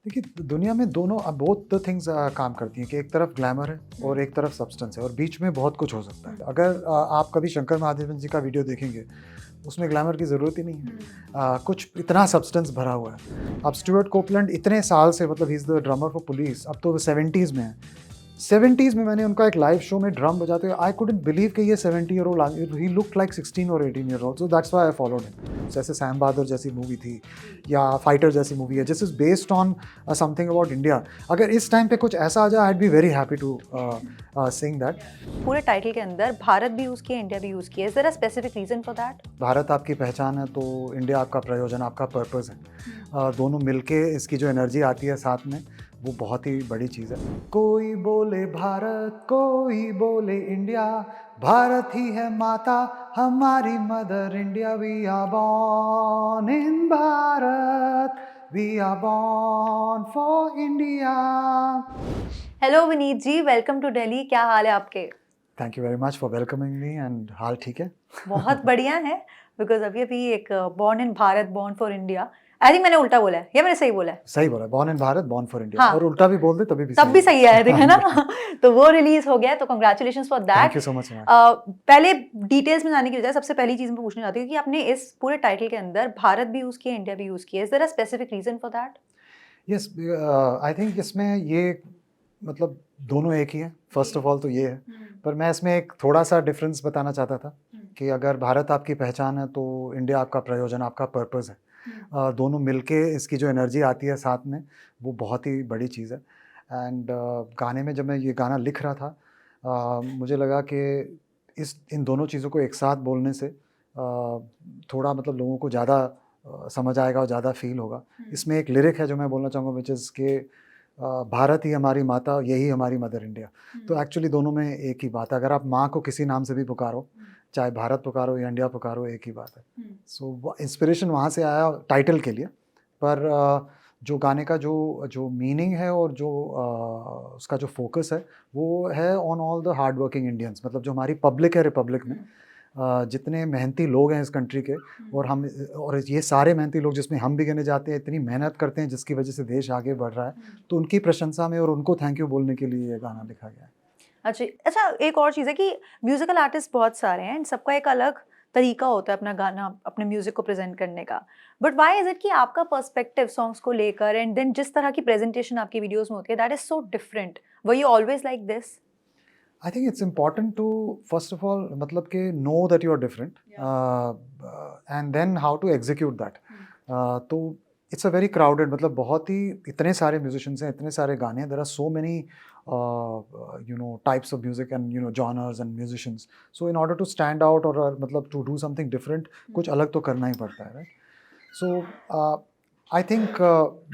देखिए दुनिया में दोनों बोथ द थिंग्स काम करती हैं कि एक तरफ ग्लैमर है और एक तरफ सब्सटेंस है और बीच में बहुत कुछ हो सकता है। अगर आप कभी शंकर महादेवन जी का वीडियो देखेंगे उसमें ग्लैमर की ज़रूरत ही नहीं है। कुछ इतना सब्सटेंस भरा हुआ है। अब स्टुअर्ट कोपलैंड इतने साल से मतलब he is the drummer for police, अब तो वो 70s में है। 70s में मैंने उनका एक लाइव शो में ड्रम बजाते हुए आई कुडंट बिलीव कि ये 70 year old, he looked like 16 और 18 year old, so that's why I followed him. जैसे सैम बहादुर जैसी मूवी थी या फाइटर जैसी मूवी है, this is based on something about India. अगर इस टाइम पे कुछ ऐसा आ जाए I would be very happy to sing that. पूरे टाइटल के अंदर भारत भी यूज किया, इंडिया भी यूज किया। Is there a specific reason for that? Bharat आपकी पहचान है तो इंडिया आपका प्रयोजन, आपका पर्पस है। दोनों मिलके इसकी जो एनर्जी आती है साथ में, वो बहुत ही बड़ी चीज़ है। कोई बोले भारत, कोई बोले इंडिया, भारत ही है माता हमारी mother India. We are born in Bharat, we are born for India. Hello Vineet ji, welcome to Delhi. क्या हाल है आपके? Thank you very much for welcoming me and हाल ठीक है। बहुत बढ़िया है। बिकॉज अभी अभी एक born in Bharat, born for India, I think मैंने उल्टा बोला है या मैंने सही बोला है? सही बोला, born in Bharat born for India. हाँ, और उल्टा भी बोल दे तभी भी तब भी सही है, ठीक है ना? हाँ। तो वो रिलीज हो गया है, तो congratulations for that. Thank you so much. पहले डिटेल्स में जाने की बजाय सबसे पहली चीज मैं पूछना चाहती हूँ कि आपने इस पूरे टाइटल के अंदर भारत भी यूज किया, इंडिया भी यूज किया। Is there a specific reason for that? Yes, I think इसमें ये मतलब दोनों एक ही है। फर्स्ट ऑफ ऑल तो ये है, पर मैं इसमें एक थोड़ा सा डिफरेंस बताना चाहता था कि अगर भारत आपकी पहचान है तो इंडिया आपका प्रयोजन, आपका पर्पस है। दोनों मिलके इसकी जो एनर्जी आती है साथ में, वो बहुत ही बड़ी चीज़ है। एंड गाने में जब मैं ये गाना लिख रहा था, मुझे लगा कि इस इन दोनों चीज़ों को एक साथ बोलने से थोड़ा मतलब लोगों को ज़्यादा समझ आएगा और ज़्यादा फील होगा। इसमें एक लिरिक है जो मैं बोलना चाहूँगा, विच इज़ के भारत ही हमारी माता, यही हमारी मदर इंडिया। तो एक्चुअली दोनों में एक ही बात है। अगर आप माँ को किसी नाम से भी पुकारो, चाहे भारत पुकारो या इंडिया पुकारो, एक ही बात है। सो इंस्पिरेशन वहाँ से आया टाइटल के लिए। पर जो गाने का जो जो मीनिंग है और जो उसका जो फोकस है, वो है on all the hard working Indians. मतलब जो हमारी पब्लिक है रिपब्लिक में, जितने मेहनती लोग हैं इस कंट्री के, और ये सारे मेहनती लोग जिसमें हम भी गिने जाते हैं, इतनी मेहनत करते हैं जिसकी वजह से देश आगे बढ़ रहा है। तो उनकी प्रशंसा में और उनको थैंक यू बोलने के लिए ये गाना लिखा गया है। अच्छा, एक और चीज़ है कि म्यूजिकल आर्टिस्ट बहुत सारे हैं, सबका एक अलग तरीका होता है अपना गाना, अपने म्यूजिक को प्रेजेंट करने का। बट व्हाई इज इट कि आपका पर्सपेक्टिव सॉन्ग्स को लेकर एंड देन जिस तरह की प्रेजेंटेशन आपकी वीडियोस में होती है, that is so different. Were you always like this? I think it's important to first of all मतलब कि know that you are different and then how to execute that. तो इट्स अ वेरी क्राउडेड, मतलब बहुत ही इतने सारे musicians हैं, इतने सारे गाने हैं, there are so many types of music and genres and musicians. So in order to stand out or मतलब to do something different, कुछ अलग तो करना ही पड़ता है, right? So I think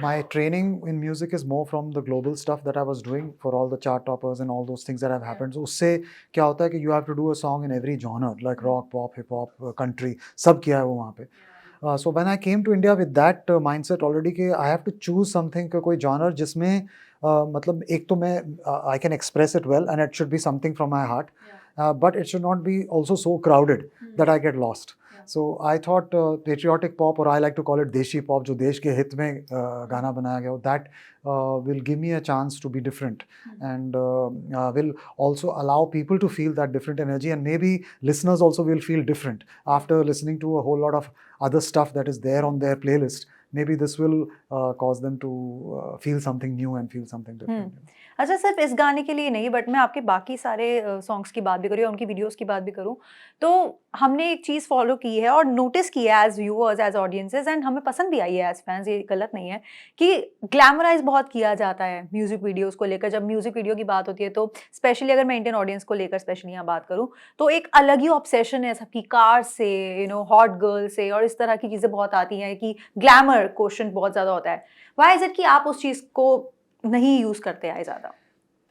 my training in music is more from the global stuff that I was doing for all the chart toppers and all those things that have happened. So उससे क्या होता है कि you have to do a song in every genre, like rock, pop, hip hop, country, सब किया है वो वहाँ पे। So when I came to India with that mindset already कि I have to choose something, कोई genre जिसमें मतलब एक तो मैं I can express it well and it should be something from my heart, but it should not be also so crowded that I get lost. So I thought patriotic pop, or I like to call it deshi pop, जो देश के हित में गाना बनाया गया हो, that will give me a chance to be different and will also allow people to feel that different energy, and maybe listeners also will feel different after listening to a whole lot of other stuff that is there on their playlist. Maybe this will cause them to feel something new and feel something different. अच्छा, सिर्फ इस गाने के लिए नहीं, but मैं आपके बाकी सारे सॉन्ग्स की बात भी करूँ या उनकी वीडियोस की बात भी करूँ, तो हमने एक चीज़ फॉलो की है और नोटिस की है as viewers, as audiences, and हमें पसंद भी आई है एज फैंस, ये गलत नहीं है कि ग्लैमराइज बहुत किया जाता है म्यूजिक वीडियोस को लेकर। जब म्यूजिक वीडियो की बात होती है तो स्पेशली अगर मैं इंडियन ऑडियंस को लेकर स्पेशली यहाँ बात करूँ, तो एक अलग ही ऑब्सेशन है सबकी कार से, हॉट गर्ल से, और इस तरह की चीज़ें बहुत आती हैं कि ग्लैमर क्वेश्चन बहुत ज़्यादा होता है। व्हाई इज इट कि आप उस चीज़ को नहीं यूज करते आए ज़्यादा?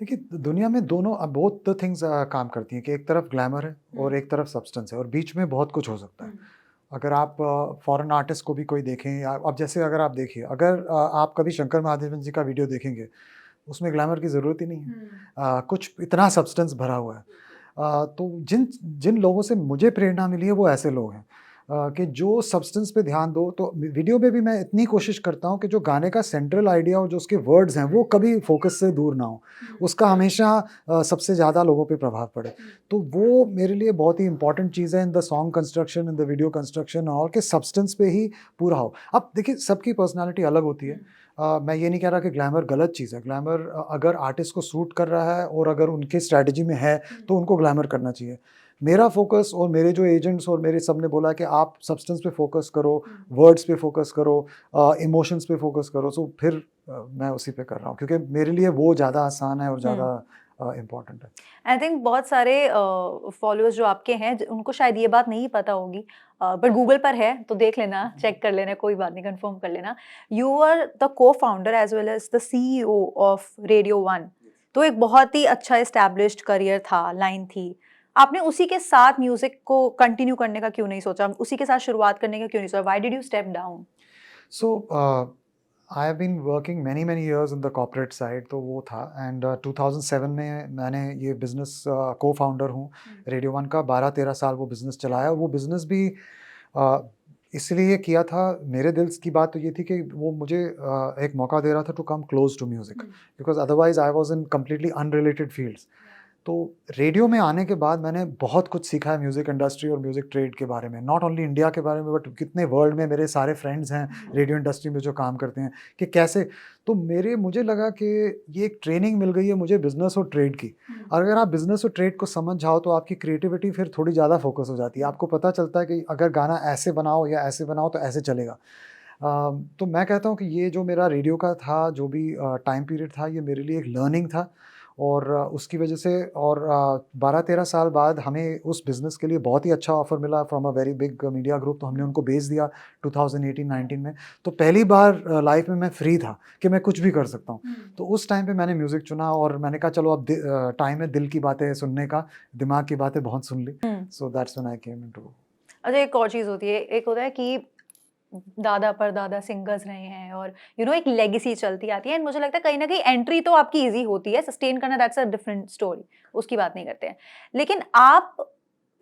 देखिए दुनिया में दोनों बोथ द थिंग्स काम करती हैं कि एक तरफ ग्लैमर है और एक तरफ सब्सटेंस है और बीच में बहुत कुछ हो सकता है। अगर आप फॉरेन आर्टिस्ट को भी कोई देखें, या अब जैसे अगर आप देखिए, अगर आप कभी शंकर महादेवन जी का वीडियो देखेंगे उसमें ग्लैमर की ज़रूरत ही नहीं है। कुछ इतना सब्सटेंस भरा हुआ है। तो जिन जिन लोगों से मुझे प्रेरणा मिली है वो ऐसे लोग हैं। कि जो सब्सटेंस पे ध्यान दो। तो वीडियो में भी मैं इतनी कोशिश करता हूँ कि जो गाने का सेंट्रल आइडिया और जो उसके वर्ड्स हैं वो कभी फोकस से दूर ना हो, उसका हमेशा सबसे ज़्यादा लोगों पे प्रभाव पड़े। तो वो मेरे लिए बहुत ही इंपॉर्टेंट चीज़ है in the song construction, in the video construction, और के सब्सटेंस पे ही पूरा हो। अब देखिए सबकी पर्सनालिटी अलग होती है। मैं ये नहीं कह रहा कि ग्लैमर गलत चीज़ है। ग्लैमर अगर आर्टिस्ट को सूट कर रहा है और अगर उनके स्ट्रैटेजी में है तो उनको ग्लैमर करना चाहिए। मेरा फोकस और मेरे जो एजेंट्स और मेरे सब ने बोला कि आप सब्सटेंस पे फोकस करो, वर्ड्स पे फोकस करो, इमोशंस पे फोकस करो। सो फिर मैं उसी पे कर रहा हूँ क्योंकि मेरे लिए वो ज़्यादा आसान है और ज़्यादा इम्पोर्टेंट है। आई थिंक बहुत सारे फॉलोअर्स जो आपके हैं उनको शायद ये बात नहीं पता होगी, बट गूगल पर है तो देख लेना, चेक कर लेना, कोई बात नहीं, कंफर्म कर लेना। You are the cofounder as well as the CEO of radio one. तो एक बहुत ही अच्छा एस्टैब्लिश्ड करियर था, लाइन थी। आपने उसी के साथ म्यूजिक को कंटिन्यू करने का क्यों नहीं सोचा, उसी के साथ शुरुआत करने का क्यों नहीं सोचा? Why did you step down? So I have been working many many years in the corporate side, तो वो था। एंड 2007 में मैंने ये बिज़नेस को फाउंडर हूँ रेडियो वन का। 12-13 साल वो बिज़नेस चलाया। वो बिज़नेस भी इसलिए किया था, मेरे दिल की बात तो ये थी कि वो मुझे एक मौका दे रहा था to come close to music, because otherwise I was in completely unrelated fields. तो रेडियो में आने के बाद मैंने बहुत कुछ सीखा है म्यूज़िक इंडस्ट्री और म्यूज़िक ट्रेड के बारे में, नॉट ओनली इंडिया के बारे में बट कितने वर्ल्ड में मेरे सारे फ्रेंड्स हैं रेडियो इंडस्ट्री में जो काम करते हैं कि कैसे। तो मुझे लगा कि ये एक ट्रेनिंग मिल गई है मुझे बिज़नेस और ट्रेड की। अगर आप बिज़नेस और ट्रेड को समझ जाओ तो आपकी क्रिएटिविटी फिर थोड़ी ज़्यादा फोकस हो जाती है। आपको पता चलता है कि अगर गाना ऐसे बनाओ या ऐसे बनाओ तो ऐसे चलेगा। तो मैं कहता हूँ कि ये जो मेरा रेडियो का था, जो भी टाइम पीरियड था, ये मेरे लिए एक लर्निंग था। और उसकी वजह से, और 12-13 साल बाद हमें उस बिज़नेस के लिए बहुत ही अच्छा ऑफ़र मिला from a very big media group, तो हमने उनको बेच दिया 2018-19 में। तो पहली बार लाइफ़ में मैं फ्री था कि मैं कुछ भी कर सकता हूँ। तो उस टाइम पे मैंने म्यूज़िक चुना और मैंने कहा चलो अब टाइम है दिल की बातें सुनने का, दिमाग की बातें बहुत सुन ली। So that's when I came into. अच्छा, एक और चीज़ होती है, एक होता है कि दादा परदादा सिंगर्स रहे हैं और एक लेगेसी चलती आती है, एंड मुझे लगता है कहीं न कहीं एंट्री तो आपकी ईज़ी होती है, सस्टेन करना दैट्स अ डिफरेंट स्टोरी, उसकी बात नहीं करते हैं। लेकिन आप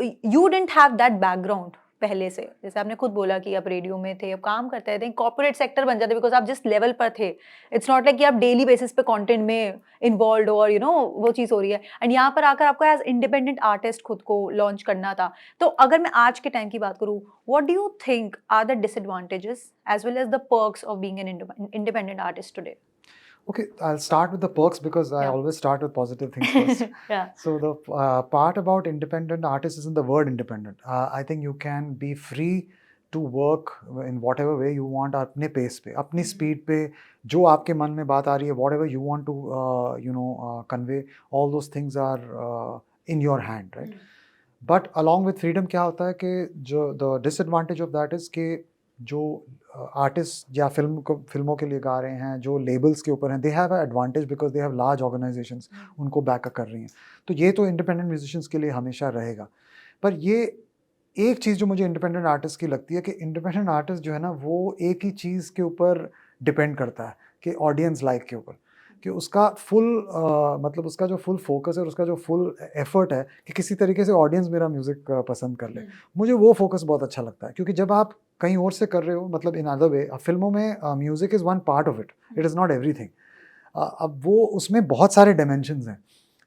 you didn't have that background पहले से। जैसे आपने खुद बोला कि आप रेडियो में थे, आप काम करते थे, कॉर्पोरेट सेक्टर बन जाते बिकॉज़ आप जिस लेवल पर थे, इट्स नॉट लाइक कि आप डेली बेसिस पे कंटेंट में इन्वॉल्व्ड हो और वो चीज़ हो रही है, एंड यहाँ पर आकर आपको एज़ इंडिपेंडेंट आर्टिस्ट खुद को लॉन्च करना था। तो अगर मैं आज के टाइम की बात करूँ, what do you think are the disadvantages as well as the perks of being an independent artist today? Okay, I'll start with the perks because I Yeah. always start with positive things first. Yeah. So the part about independent artists is in the word independent. I think you can be free to work in whatever way you want, अपने pace पे, अपनी speed पे, जो आपके मन में बात आ रही है, whatever you want to convey, all those things are in your hand, right? But along with freedom क्या होता है कि जो the disadvantage of that is कि जो आर्टिस्ट या फिल्मों के लिए गा रहे हैं, जो लेबल्स के ऊपर हैं, they have a advantage because they have large organisations उनको बैकअप कर रही हैं। तो ये तो इंडिपेंडेंट म्यूजिशियंस के लिए हमेशा रहेगा। पर ये एक चीज़ जो मुझे इंडिपेंडेंट आर्टिस्ट की लगती है कि इंडिपेंडेंट आर्टिस्ट जो है ना, वो एक ही चीज़ के ऊपर डिपेंड करता है कि ऑडियंस लाइक के ऊपर, कि उसका फुल मतलब उसका जो फुल फोकस है और उसका जो फुल एफर्ट है कि किसी तरीके से ऑडियंस मेरा म्यूज़िक पसंद कर ले। मुझे वो फोकस बहुत अच्छा लगता है क्योंकि जब आप कहीं और से कर रहे हो, मतलब इन अदर वे, फिल्मों में music is one part of it, it is not everything. अब वो उसमें बहुत सारे डायमेंशंस हैं।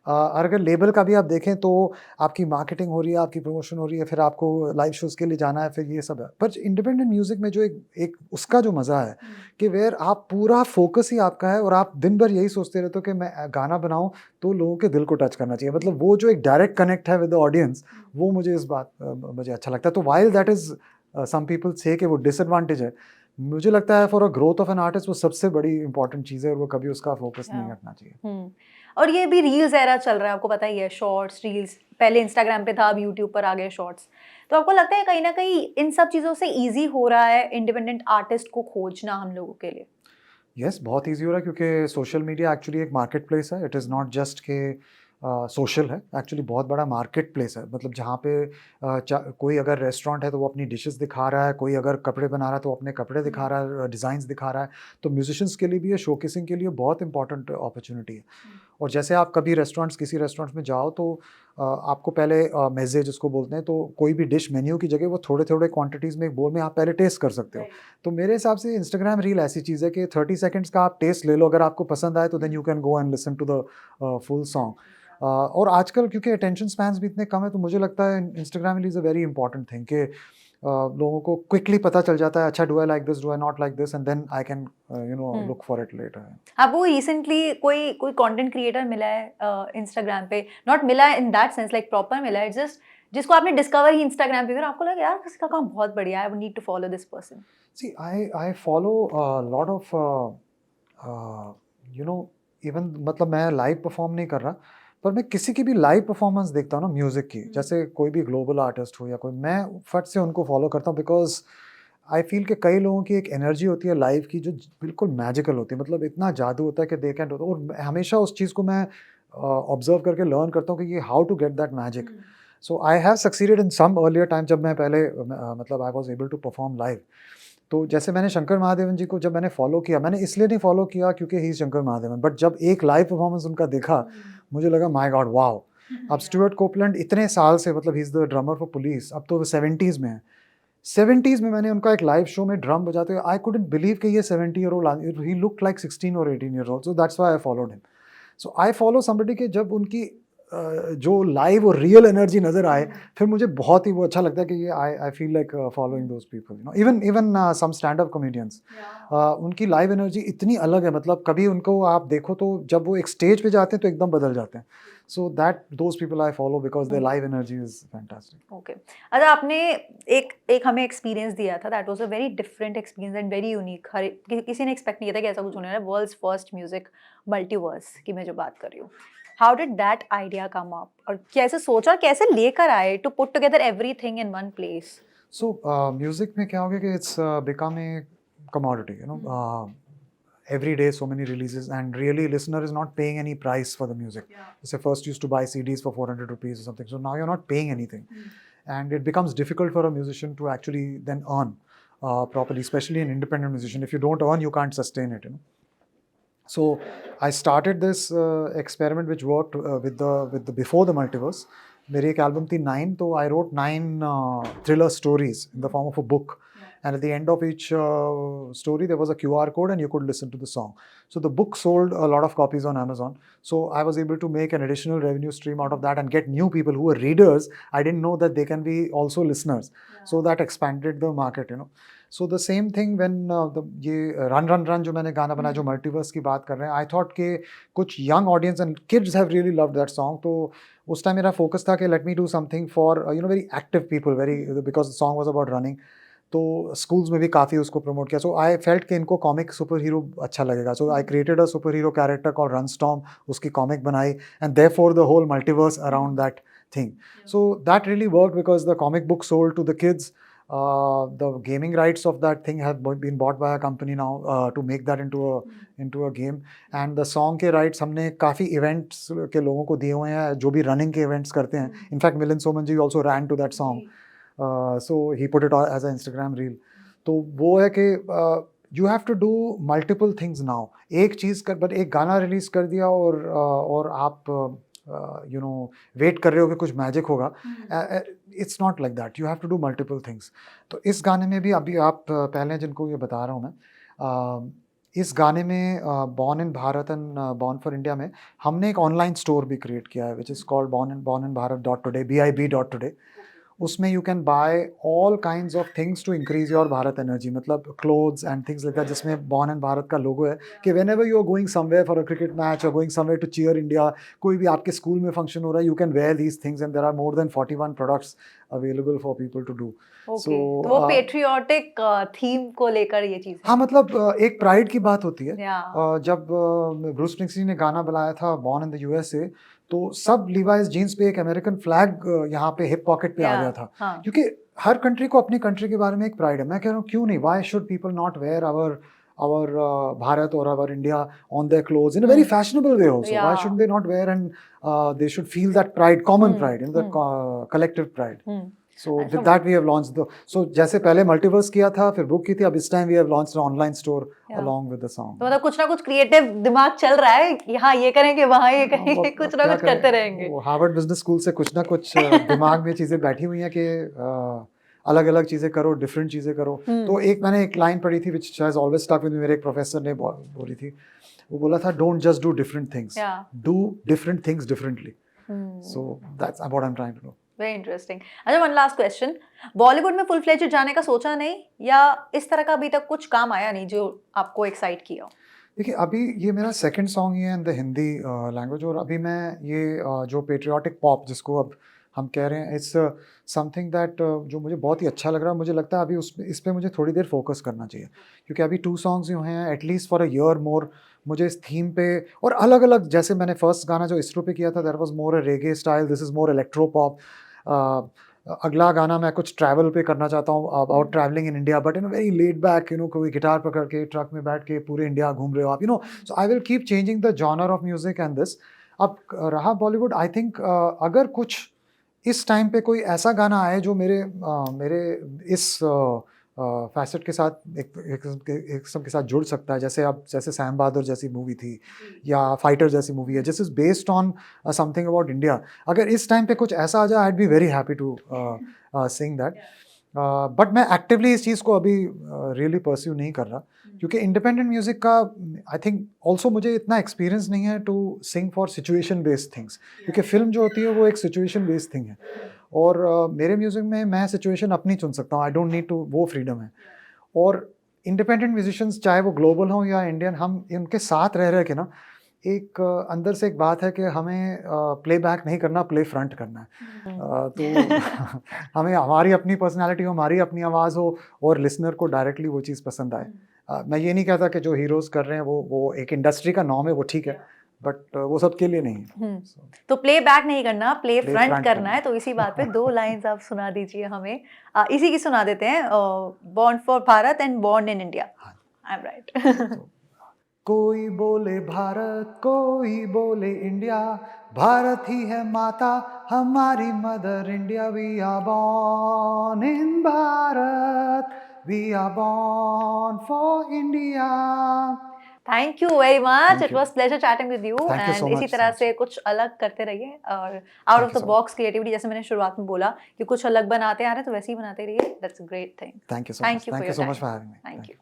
और अगर लेबल का भी आप देखें तो आपकी मार्केटिंग हो रही है, आपकी प्रमोशन हो रही है, फिर आपको लाइव शोज़ के लिए जाना है, फिर ये सब है। पर इंडिपेंडेंट म्यूज़िक में जो एक उसका जो मज़ा है कि वेयर आप पूरा फोकस ही आपका है और आप दिन भर यही सोचते रहते हो कि मैं गाना बनाऊं तो लोगों के दिल को टच करना चाहिए। मतलब वो जो एक डायरेक्ट कनेक्ट है विद द ऑडियंस, वो मुझे मुझे अच्छा लगता है। तो while that is some people से कि वो डिसएडवांटेज है, मुझे लगता है for a growth of an artist वो सबसे बड़ी इंपॉर्टेंट चीज़ है और वो कभी उसका फोकस नहीं हटना चाहिए। और ये भी रील्स एरा चल रहा है, आपको पता ही है, शॉर्ट्स रील्स पहले इंस्टाग्राम पे था, अब यूट्यूब पर आ गए शॉर्ट्स। तो आपको लगता है कहीं ना कहीं इन सब चीज़ों से इजी हो रहा है इंडिपेंडेंट आर्टिस्ट को खोजना हम लोगों के लिए? यस, बहुत ईजी हो रहा है क्योंकि सोशल मीडिया एक्चुअली एक मार्केट प्लेस है। इट इज़ नॉट जस्ट के सोशल है, एक्चुअली बहुत बड़ा मार्केट प्लेस है। मतलब जहाँ पे कोई अगर रेस्टोरेंट है तो वो अपनी डिशेस दिखा रहा है, कोई अगर कपड़े बना रहा है तो वो अपने कपड़े दिखा रहा है, डिज़ाइंस दिखा रहा है। तो म्यूजिशियंस के लिए भी ये शोकेसिंग के लिए बहुत इंपॉर्टेंट अपॉर्चुनिटी है। और जैसे आप कभी किसी रेस्टोरेंट्स में जाओ तो आपको पहले मेज़े जिसको बोलते हैं, तो कोई भी डिश मेन्यू की जगह वो थोड़े-थोड़े क्वांटिटीज़ में एक बोल में आप पहले टेस्ट कर सकते हो। तो मेरे हिसाब से इंस्टाग्राम रील ऐसी चीज़ है कि 30 सेकंड्स का आप टेस्ट ले लो, अगर आपको पसंद आए तो then you can go and listen to the full song. और आजकल क्योंकि अटेंशन स्पैन्स भी इतने कम है, तो मुझे लगता है Instagram reel is a very important thing कि लोगों को क्विकली पता चल जाता है, अच्छा do I like this, do I not like this, and then I can look for it later. आपको रिसेंटली कोई कोई कंटेंट क्रिएटर मिला है इंस्टाग्राम पे, नॉट मिला है in that sense like proper मिला है, जस्ट जिसको आपने डिस्कवर ही इंस्टाग्राम पे, फिर आपको लगा यार इसका काम बहुत बढ़िया है, I need to follow this person? See, I follow a lot of you know, even मतलब मैं लाइव परफॉर्म नहीं कर रहा, पर मैं किसी की भी लाइव परफॉर्मेंस देखता हूँ ना म्यूजिक की, जैसे कोई भी ग्लोबल आर्टिस्ट हो या कोई, मैं फट से उनको फॉलो करता हूँ, बिकॉज आई फील कि कई लोगों की एक एनर्जी होती है लाइव की जो बिल्कुल मैजिकल होती है, मतलब इतना जादू होता है कि दे कैन, और हमेशा उस चीज़ को मैं ऑब्जर्व करके लर्न करता हूँ कि ये how to get that magic. So I have succeeded in some earlier time, जब मैं पहले मतलब I was able to perform live. तो जैसे मैंने शंकर महादेवन जी को जब मैंने फॉलो किया, मैंने इसलिए नहीं फॉलो किया क्योंकि ही शंकर महादेवन, बट जब एक लाइव परफॉर्मेंस उनका देखा, मुझे लगा माय गॉड वाओ। अब स्टुअर्ट कोपलैंड इतने साल से, मतलब he is the drummer for police, अब तो वो 70s में है। 70s में मैंने उनका एक लाइव शो में ड्रम बजाते हुए, आई कुडंट बिलीव कि ये 70 year old, he looked like 16 और 18 year old, so that's why I followed him. So I follow somebody के जब उनकी जो लाइव और रियल एनर्जी नज़र आए, फिर मुझे बहुत ही वो अच्छा लगता है कि ये I feel like following those people, you know. Even some stand up comedians, उनकी लाइव एनर्जी इतनी अलग है, मतलब कभी उनको आप देखो तो जब वो एक स्टेज पे जाते हैं तो एकदम बदल जाते हैं। So that those people I follow because their live energy is fantastic. Okay, अच्छा आपने एक हमें एक्सपीरियंस दिया था, that was a very different experience and very unique. किसी ने एक्सपेक्ट नहीं किया था कि ऐसा कुछ होने वाला है, वर्ल्ड्स फर्स्ट म्यूजिक मल्टीवर्स की मैं जो बात कर रही हूँ। How did that idea come up, और कैसे सोचा, कैसे लेकर आए to put together everything in one place? So music में क्या हो गया कि it's become a commodity, you know. Every day so many releases, and really listener is not paying any price for the music. Say first used to buy CDs for 400 rupees or something, so now you're not paying anything, and it becomes difficult for a musician to actually then earn properly, especially an independent musician. If you don't earn, you can't sustain it, you know. So I started this experiment which worked with the before the multiverse. मेरी एक album थी 9, तो I wrote 9 thriller stories in the form of a book. And at the end of each story, there was a QR code and you could listen to the song. So the book sold a lot of copies on Amazon. So I was able to make an additional revenue stream out of that and get new people who were readers. I didn't know that they can be also listeners. So that expanded the market, you know. So the same thing when ये Run Run Run जो मैंने गाना बनाया, जो multiverse की बात कर रहे हैं, I thought कि कुछ young audience and kids have really loved that song. तो उस टाइम मेरा focus था कि let me do something for very active people, because the song was about running. तो स्कूल्स में भी काफ़ी उसको प्रमोट किया। सो आई फेल्ट कि इनको कॉमिक सुपर हीरो अच्छा लगेगा, so I created a super hero character called Runstorm, उसकी कॉमिक बनाई, and therefore the whole multiverse around that thing. So that really work because the comic book sold to the kids. The gaming rights of that thing have been bought by a company now to make that into a game, and the song के rights हमने काफ़ी events के लोगों को दिए हुए हैं जो भी running के events करते हैं। In fact Milind Soman ji also ran to that song. So he put it as an Instagram reel. तो वो है कि you have to do multiple things now. एक चीज़ कर, बट एक गाना रिलीज कर दिया और आप वेट कर रहे हो कि कुछ मैजिक होगा, it's not like that. You have to do multiple things. तो इस गाने में भी अभी आप पहले जिनको ये बता रहा हूँ मैं, इस गाने में born in Bharat and born for India में हमने एक ऑनलाइन स्टोर भी क्रिएट किया है which is called born-in-bharat.today, BIB.today। उसमें you can buy all kinds of things to increase your Bharat energy, मतलब clothes and things like that, जिसमें बॉर्न इन भारत का लोगो है कि whenever you are going somewhere for a cricket match और going somewhere to cheer India, कोई भी आपके school में फंक्शन हो रहा है, you can wear these things and there are more than 41 products available for people to do. तो वो पेट्रियोटिक थीम को लेकर ये चीज़ है। हाँ, मतलब एक प्राइड की बात होती है। Yeah. जब ब्रूस स्प्रिंगस्टीन ने गाना बनाया था बॉर्न इन द यूएसए, तो सब लिवाइस जीन्स पे एक अमेरिकन फ्लैग यहाँ पे हिप पॉकेट पे आ गया था, क्योंकि हर कंट्री को अपनी कंट्री के बारे में एक प्राइड है। मैं कह रहा हूँ क्यों नहीं, why should people not wear our Bharat or our India on their clothes in a very fashionable way also? Why should they not wear, and they should feel that pride, common pride, the collective pride. So अच्छा, with that we have launched the, so जैसे पहले multiverse किया था फिर book की थी, अब इस time we have launched an online store Yeah. along with the song. तो मतलब कुछ ना कुछ क्रिएटिव दिमाग चल रहा है, यहाँ ये करेंगे वहाँ ये करेंगे, अब कुछ ना क्या कुछ करें, करते रहेंगे। वो हार्वर्ड बिजनेस स्कूल से कुछ ना कुछ दिमाग में चीज़ें बैठी हुई हैं कि अलग अलग चीज़ें करो, डिफरेंट चीज़ें करो। तो मैंने एक लाइन पढ़ी थी which has always stuck with me, मेरे एक प्रोफेसर ने बोली थी, वो बोला था don't just do different things, do different things differently. So that's what I am trying to do. Very interesting. अच्छा, वन लास्ट क्वेश्चन, बॉलीवुड में फुल फ्लेजेड जाने का सोचा नहीं, या इस तरह का अभी तक कुछ काम आया नहीं जो आपको एक्साइट किया हो? देखिए अभी ये मेरा सेकंड सॉन्ग ही है इन द हिंदी लैंग्वेज, और अभी मैं ये जो पेट्रियाटिक पॉप जिसको अब हम कह रहे हैं, इट्स समथिंग दैट जो मुझे बहुत ही अच्छा लग रहा है। मुझे लगता है अभी इस पे मुझे थोड़ी देर फोकस करना चाहिए, क्योंकि अभी 2 सॉन्ग्स ही हुए हैं, एटलीस्ट फॉर अ ईयर मोर मुझे इस थीम पे, और अलग अलग, जैसे मैंने फर्स्ट गाना जो इसरो पे किया था that was more a reggae style, this is more electro pop. अगला गाना मैं कुछ ट्रैवल पे करना चाहता हूँ, about travelling in India, but in a very laid back, कोई गिटार पकड़ के ट्रक में बैठ के पूरे इंडिया घूम रहे हो आप, so I will keep changing the genre of music and this. अब रहा बॉलीवुड, आई थिंक अगर कुछ इस टाइम पे कोई ऐसा गाना आए जो मेरे इस फैसेट के साथ एक सब के साथ जुड़ सकता है, जैसे सैम बहादुर जैसी मूवी थी या फाइटर जैसी मूवी है, जिस is based on something about India, अगर इस टाइम पे कुछ ऐसा आ जाए, I be very happy to sing that. But मैं एक्टिवली इस चीज़ को अभी रियली परस्यू नहीं कर रहा, क्योंकि इंडिपेंडेंट म्यूजिक का आई थिंक ऑल्सो मुझे इतना एक्सपीरियंस नहीं है to sing for situation based things, क्योंकि फिल्म जो होती है वो एक सिचुएशन बेस्ड थिंग है, और मेरे म्यूजिक में मैं सिचुएशन अपनी चुन सकता हूँ, आई डोंट नीड टू, वो फ्रीडम है। और इंडिपेंडेंट म्यूजिशियंस चाहे वो ग्लोबल हों या इंडियन, हम इनके साथ रह के ना एक अंदर से एक बात है कि हमें प्ले बैक नहीं करना, प्ले फ्रंट करना है। तो हमें हमारी अपनी पर्सनालिटी हो, हमारी अपनी आवाज़ हो, और लिसनर को डायरेक्टली वो चीज़ पसंद आए। मैं ये नहीं कहता कि जो हीरोज़ कर रहे हैं वो एक इंडस्ट्री का नॉर्म है, वो ठीक है, बट वो सबके लिए नहीं है। तो प्ले बैक नहीं करना, प्ले Play फ्रंट front करना करना है। तो इसी बात पे 2 लाइंस आप सुना दीजिए हमें। इसी की सुना देते हैं, born for Bharat and born in India. I am right? कोई बोले भारत, कोई बोले इंडिया, भारत ही है माता हमारी mother India, we are born in Bharat, we are born for India. Thank you very much, Thank it you. Was pleasure chatting with you, Thank you so and इसी much, तरह so much. से कुछ अलग करते रहिए, और out Thank of you the so box creativity, जैसे मैंने शुरुआत में बोला कि कुछ अलग बनाते आ रहे हैं, तो वैसे ही बनाते रहिए। That's a great thing. Thank you so much. Thank you for Thank you your so much time. for having me. Thank you.